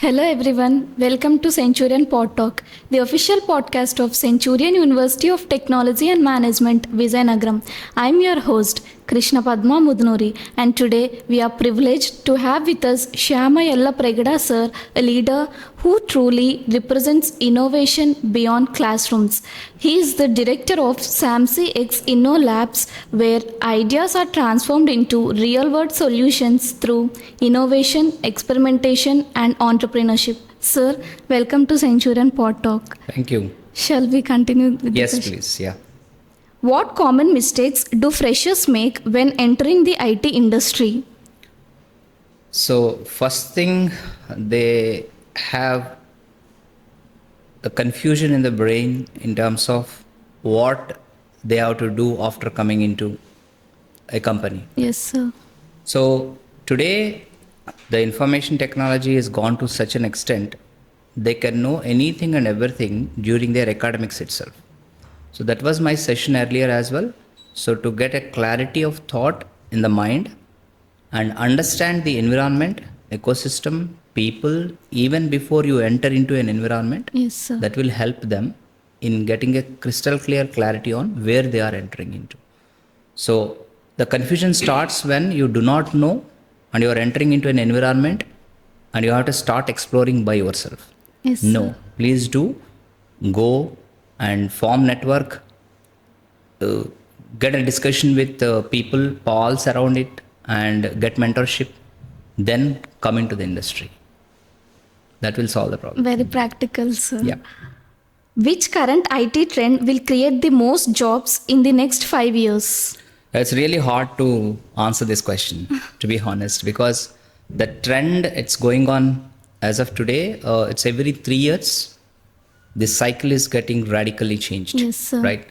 Hello everyone, welcome to Centurion Pod Talk, the official podcast of Centurion University of Technology and Management, Vizianagaram. I am your host, Krishna Padma Mudunuri, and today we are privileged to have with us SYAMA Yellapragada sir, a leader who truly represents innovation beyond classrooms. He is the director of SamC-X Inno Labs, where ideas are transformed into real-world solutions through innovation, experimentation, and entrepreneurship. Sir, welcome to Centurion Pod Talk. Thank you. Shall we continue with the Yes, session? please. Yeah. What common mistakes do freshers make when entering the IT industry? So, first thing, they have the confusion in the brain in terms of what they have to do after coming into a company. Yes, sir. So, today, the information technology has gone to such an extent they can know anything and everything during their academics itself. So that was my session earlier as well. So to get a clarity of thought in the mind and understand the environment, ecosystem, people, even before you enter into an environment, Yes, sir. that will help them in getting a crystal clear clarity on where they are entering into. So the confusion starts when you do not know and you are entering into an environment and you have to start exploring by yourself. Yes, No, sir. please do go and form network, get a discussion with people, pals around it, and get mentorship. Then come into the industry. That will solve the problem. Very practical, sir. Yeah. Which current IT trend will create the most jobs in the next 5 years? It's really hard to answer this question, to be honest, because the trend it's going on as of today, it's every 3 years. This cycle is getting radically changed. Yes, sir. Right.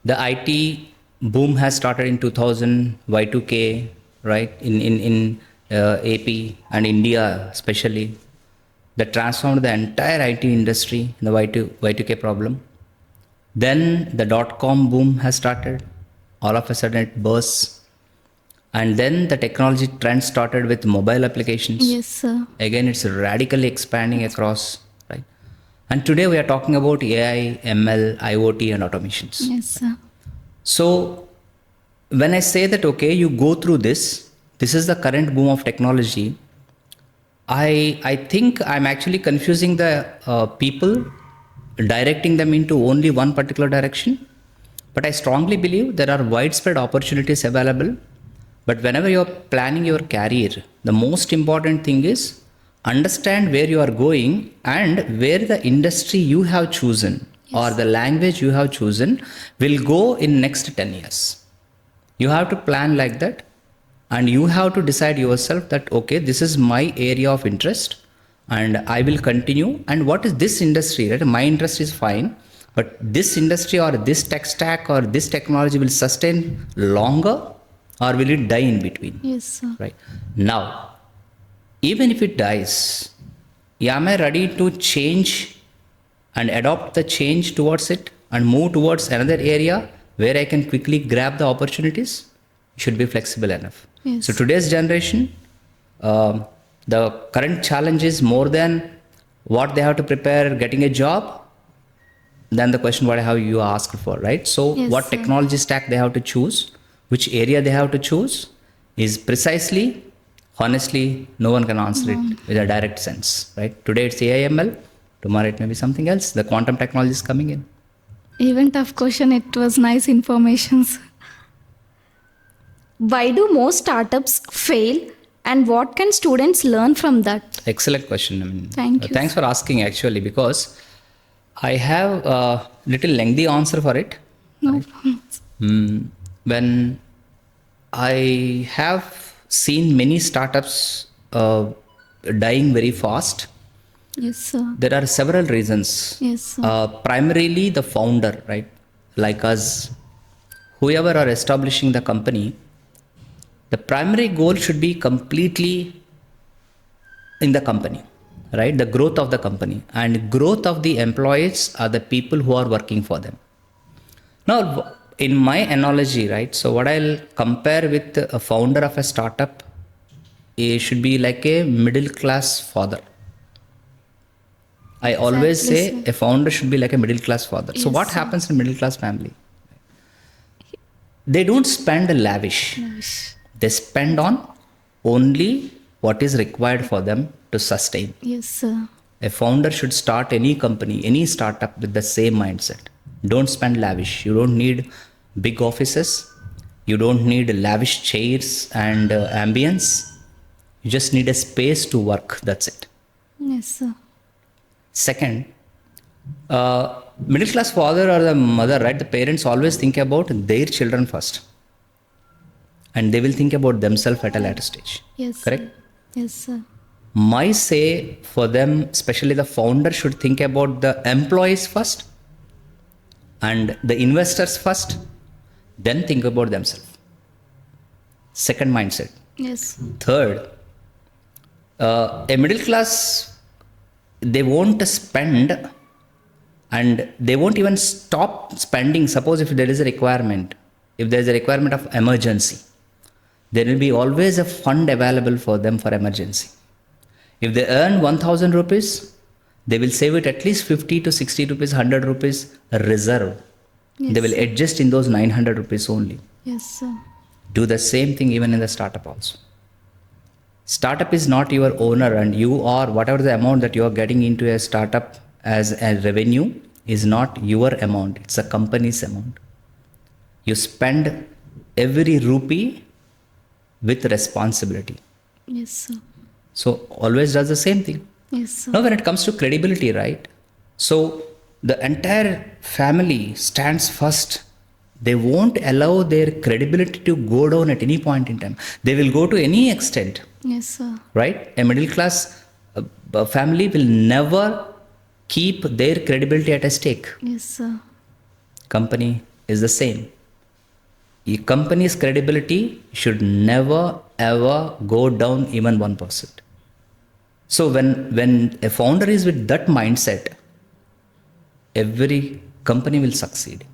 The IT boom has started in 2000, Y2K, right? In AP and India especially. That transformed the entire IT industry in the Y2K problem. Then the dot-com boom has started. All of a sudden it bursts. And then the technology trend started with mobile applications. Yes, sir. Again, it's radically expanding across, right? And today we are talking about AI, ML, IoT, and automations. Yes, sir. So when I say that, okay, you go through this is the current boom of technology, I think I'm actually confusing the people, directing them into only one particular direction. But I strongly believe there are widespread opportunities available. But whenever you're planning your career, the most important thing is understand where you are going and where the industry you have chosen or the language you have chosen will go in next 10 years. You have to plan like that and you have to decide yourself that, okay, this is my area of interest and I will continue. And what is this industry, right? My interest is fine, but this industry or this tech stack or this technology will sustain longer or will it die in between? Yes, sir. Right. Now, even if it dies, am I ready to change and adopt the change towards it and move towards another area where I can quickly grab the opportunities? Should be flexible enough. Yes. So today's generation, the current challenge is more than what they have to prepare getting a job than the question what have you asked for, right? So Yes, what sir. technology stack they have to choose, which area they have to choose is precisely, honestly, no one can answer it with a direct sense, right? Today it's AI/ML, tomorrow it may be something else. The quantum technology is coming in. Even tough question, it was nice information, sir. Why do most startups fail and what can students learn from that? Excellent question. I mean, Thank you. Thanks for asking actually, because I have a little lengthy answer for it. No. When I have seen many startups dying very fast, Yes, sir. there are several reasons. Yes, sir. Primarily the founder, right? Like us, whoever are establishing the company, the primary goal should be completely in the company, right? The growth of the company and growth of the employees are the people who are working for them. Now, in my analogy, right? So what I'll compare with a founder of a startup, it should be like a middle class father. I always Exactly, say sir. a founder should be like a middle class father. So Yes, what sir. happens in middle class family? They don't spend lavish. Nice. They spend on only what is required for them to sustain. Yes, sir. A founder should start any company, any startup with the same mindset. Don't spend lavish. You don't need big offices. You don't need lavish chairs and ambience. You just need a space to work. That's it. Yes, sir. Second, middle class father or the mother, right? The parents always think about their children first, and they will think about themselves at a later stage. Yes, Correct? sir. Yes, sir. My say for them, especially the founder, should think about the employees first and the investors first, then think about themselves. Second mindset. Yes. Third, a middle class, they won't spend and they won't even stop spending. Suppose if there is a requirement, if there is a requirement of emergency, there will be always a fund available for them for emergency. If they earn 1000 rupees, they will save it at least 50 to 60 rupees, 100 rupees reserve. Yes, They will sir. adjust in those 900 rupees only. Yes, sir. Do the same thing even in the startup also. Startup is not your owner, and you are whatever the amount that you are getting into a startup as a revenue is not your amount, it's a company's amount. You spend every rupee with responsibility. Yes, sir. So always does the same thing. Yes, sir. Now when it comes to credibility, right? So the entire family stands first. They won't allow their credibility to go down at any point in time. They will go to any extent, Yes, sir. right? A middle class family will never keep their credibility at a stake. Yes, sir. Company is the same. A company's credibility should never ever go down even 1%. So when a founder is with that mindset, every company will succeed.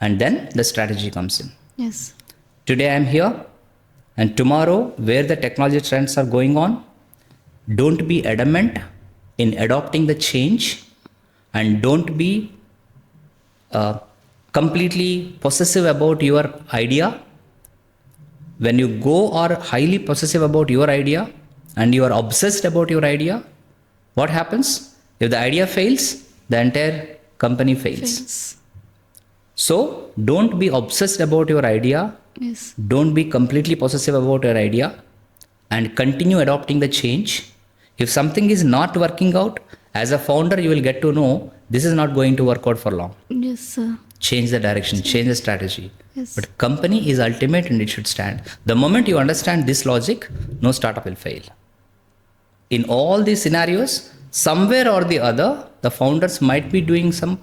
And then the strategy comes in. Yes. Today I am here, and tomorrow, where the technology trends are going on, don't be adamant in adopting the change, and don't be completely possessive about your idea. When you go or highly possessive about your idea and you are obsessed about your idea, what happens? If the idea fails, the entire company fails. Fails. So don't be obsessed about your idea. Yes. Don't be completely possessive about your idea, and continue adopting the change. If something is not working out, as a founder, you will get to know this is not going to work out for long. Yes, sir. Change the direction, change the strategy. Yes. But company is ultimate and it should stand. The moment you understand this logic, no startup will fail. In all these scenarios, somewhere or the other, the founders might be doing some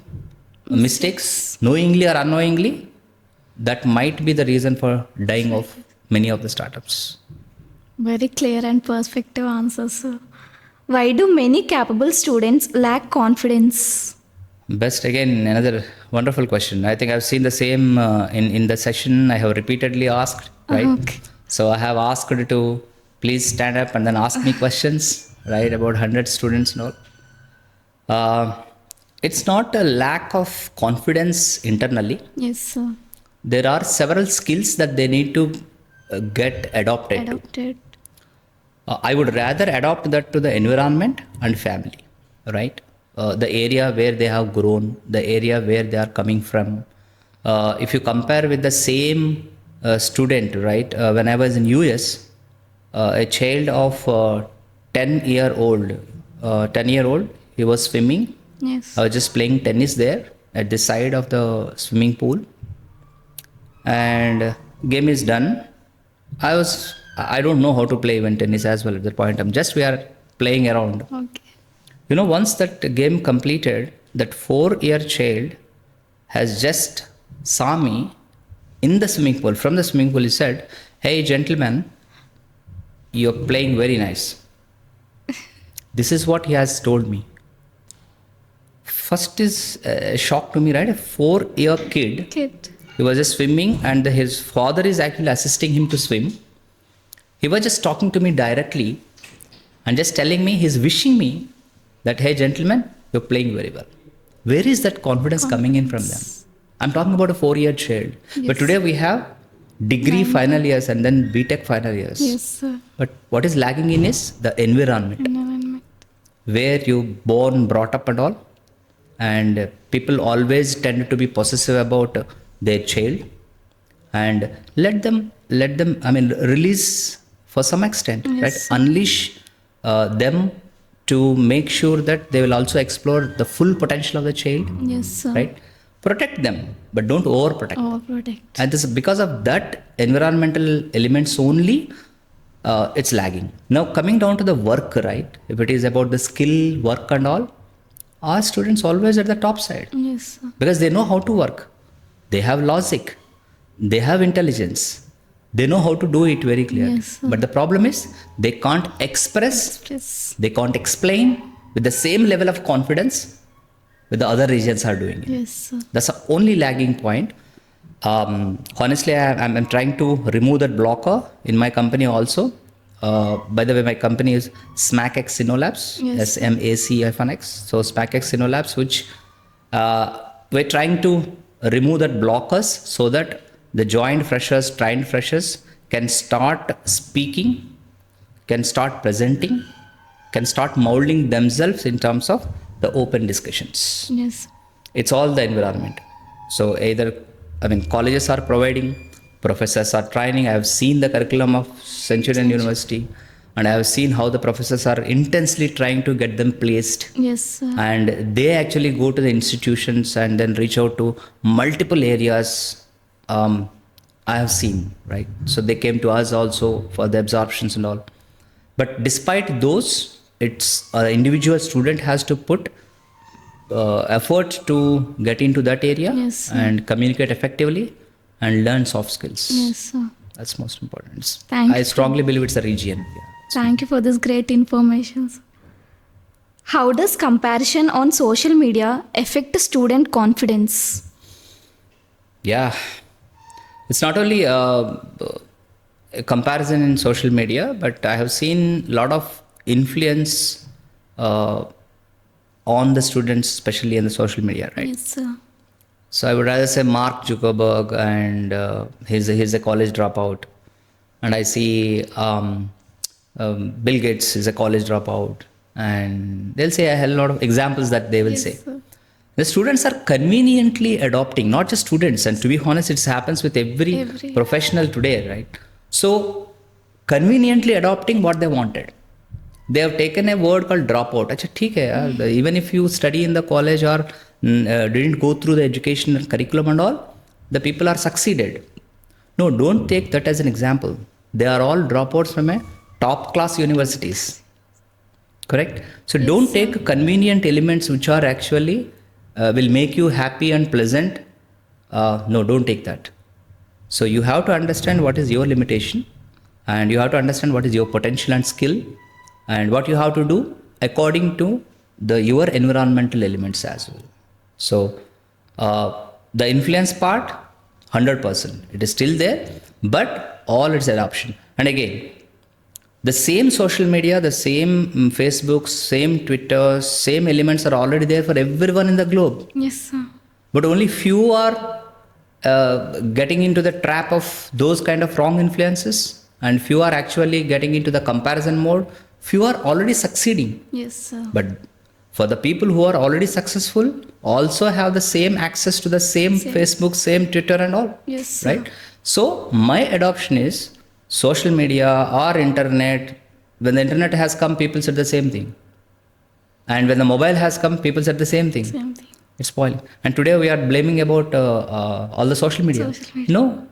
mistakes, knowingly or unknowingly. That might be the reason for dying of many of the startups. Very clear and perspective answer, sir. Why do many capable students lack confidence? Best, again, another wonderful question. I think I've seen the same in the session. I have repeatedly asked, right? Okay. So I have asked to please stand up and then ask me questions, right? About 100 students and all. It's not a lack of confidence internally. Yes, sir. There are several skills that they need to get adopted to. Adopted. I would rather adopt that to the environment and family, right? The area where they have grown, the area where they are coming from. If you compare with the same student, right? When I was in US, a child of 10-year-old, he was swimming. Yes. I was just playing tennis there at the side of the swimming pool, and game is done. I don't know how to play even tennis as well at that point. We are playing around. Okay. You know, once that game completed, that 4-year child has just saw me in the swimming pool. From the swimming pool, he said, "Hey, gentleman, you're playing very nice." This is what he has told me. First is a shock to me, right? A 4-year kid. Kid. He was just swimming, and his father is actually assisting him to swim. He was just talking to me directly and just telling me, he's wishing me that, "Hey, gentlemen, you're playing very well. Where is that confidence coming in from them? I'm talking about a 4-year child. But Yes. today we have degree final years and then BTech final years. Yes, sir. But what is lagging in is the environment Environment. where you born, brought up and all. And people always tend to be possessive about their child and let them, release for some extent, Yes, right? sir. Unleash them to make sure that they will also explore the full potential of the child, Yes, sir. right? Protect them, but don't overprotect. Overprotect. And this, because of that environmental elements only, it's lagging. Now coming down to the work, right? If it is about the skill, work and all, our students always at the top side Yes, sir. because they know how to work. They have logic. They have intelligence. They know how to do it very clearly. Yes, sir. But the problem is they can't express, Yes. they can't explain with the same level of confidence with the other regions are doing it. Yes, sir. That's the only lagging point. Honestly, I'm trying to remove that blocker in my company also. By the way, my company is SamC-X Inno Labs, Yes. SMAC-X. So SamC-X Inno Labs, which we're trying to remove that blockers so that the joined freshers, trained freshers can start speaking, can start presenting, can start molding themselves in terms of the open discussions. Yes. It's all the environment. So either, colleges are providing, professors are training. I have seen the curriculum of Centurion University and I have seen how the professors are intensely trying to get them placed. Yes, sir. And they actually go to the institutions and then reach out to multiple areas. I have seen, right? So they came to us also for the absorptions and all. But despite those, it's an individual student has to put effort to get into that area. Yes, sir. And communicate effectively and learn soft skills. Yes, sir. That's most important. Thank I you. strongly believe it's a region. Yeah. Thank you for this great information, sir. How does comparison on social media affect student confidence? Yeah. It's not only a comparison in social media, but I have seen a lot of influence on the students, especially in the social media, right? Yes, sir. So I would rather say Mark Zuckerberg, and he's a college dropout, and I see Bill Gates is a college dropout, and they'll say a hell lot of examples that they will Yes, say. sir. The students are conveniently adopting, not just students, and to be honest, it happens with every professional today, right? So conveniently adopting what they wanted. They have taken a word called dropout. Achha, theek hai yaar. Even if you study in the college or didn't go through the educational curriculum and all, the people are succeeded. No, don't take that as an example. They are all dropouts from a top class universities. Correct? So don't take convenient elements which are actually will make you happy and pleasant. No, don't take that. So you have to understand what is your limitation, and you have to understand what is your potential and skill, and what you have to do according to your environmental elements as well. So the influence part, 100%, it is still there, but all its adoption. And again, the same social media, the same Facebook, same Twitter, same elements are already there for everyone in the globe. Yes, sir. But only few are getting into the trap of those kind of wrong influences, and few are actually getting into the comparison mode. Few are already succeeding. Yes, sir. But for the people who are already successful, also have the same access to the same Facebook, same Twitter and all. Yes, sir. Right? So my adoption is social media or internet. When the internet has come, people said the same thing. And when the mobile has come, people said the same thing. Same thing. It's spoiling. And today we are blaming about all the social media. No.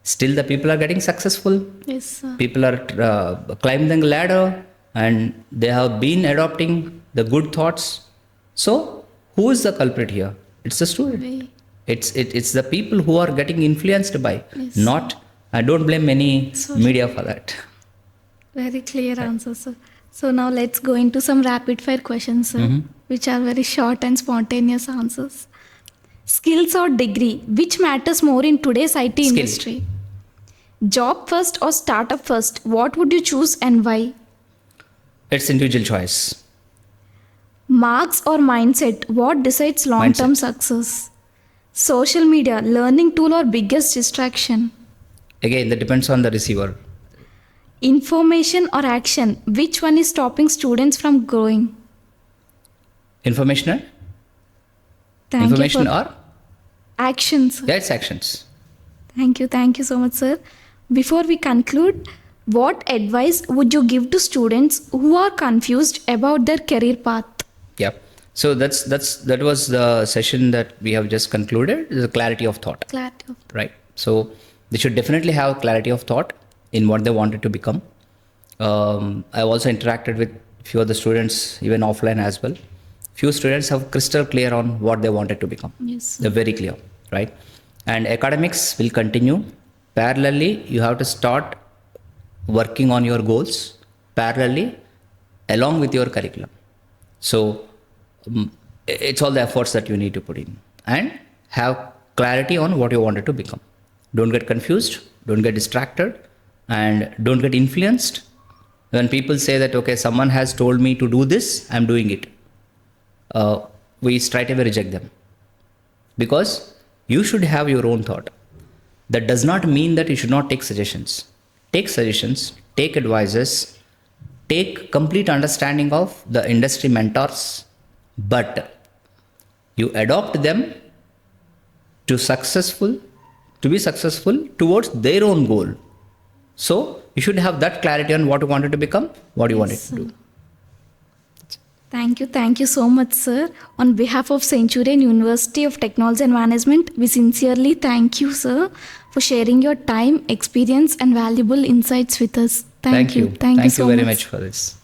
Still the people are getting successful. Yes, sir. People are climbing the ladder, and they have been adopting the good thoughts. So who is the culprit here? It's the student. It's the people who are getting influenced by. Yes. Not, I don't blame any media for that. Very clear answer, sir. So now let's go into some rapid fire questions, sir, which are very short and spontaneous answers. Skills or degree, which matters more in today's IT Skill. industry? Job first or startup first? What would you choose and why? It's individual choice. Marks or mindset, what decides long-term success? Social media, learning tool or biggest distraction? Again, that depends on the receiver. Information or action, which one is stopping students from growing? Information Thank information you for or actions. yeah, it's actions. Thank you so much, sir. Before we conclude, what advice would you give to students who are confused about their career path? Yeah. So that was the session that we have just concluded. The clarity of thought. Clarity of Right. So they should definitely have clarity of thought in what they wanted to become. I've also interacted with few of the students, even offline as well. Few students have crystal clear on what they wanted to become. Yes. They're very clear, right? And academics will continue. Parallelly, you have to start working on your goals parallelly along with your curriculum. So it's all the efforts that you need to put in and have clarity on what you wanted to become. Don't get confused, don't get distracted, and don't get influenced. When people say that, okay, someone has told me to do this, I'm doing it. We straight away reject them. Because you should have your own thought. That does not mean that you should not take suggestions. Take suggestions, take advices, take complete understanding of the industry mentors, but you adopt them to be successful towards their own goal. So you should have that clarity on what you wanted to become, what you wanted to do. Thank you so much, sir. On behalf of Centurion University of Technology and Management, we sincerely thank you, sir, for sharing your time, experience, and valuable insights with us. Thank you. Thank you so very much much for this.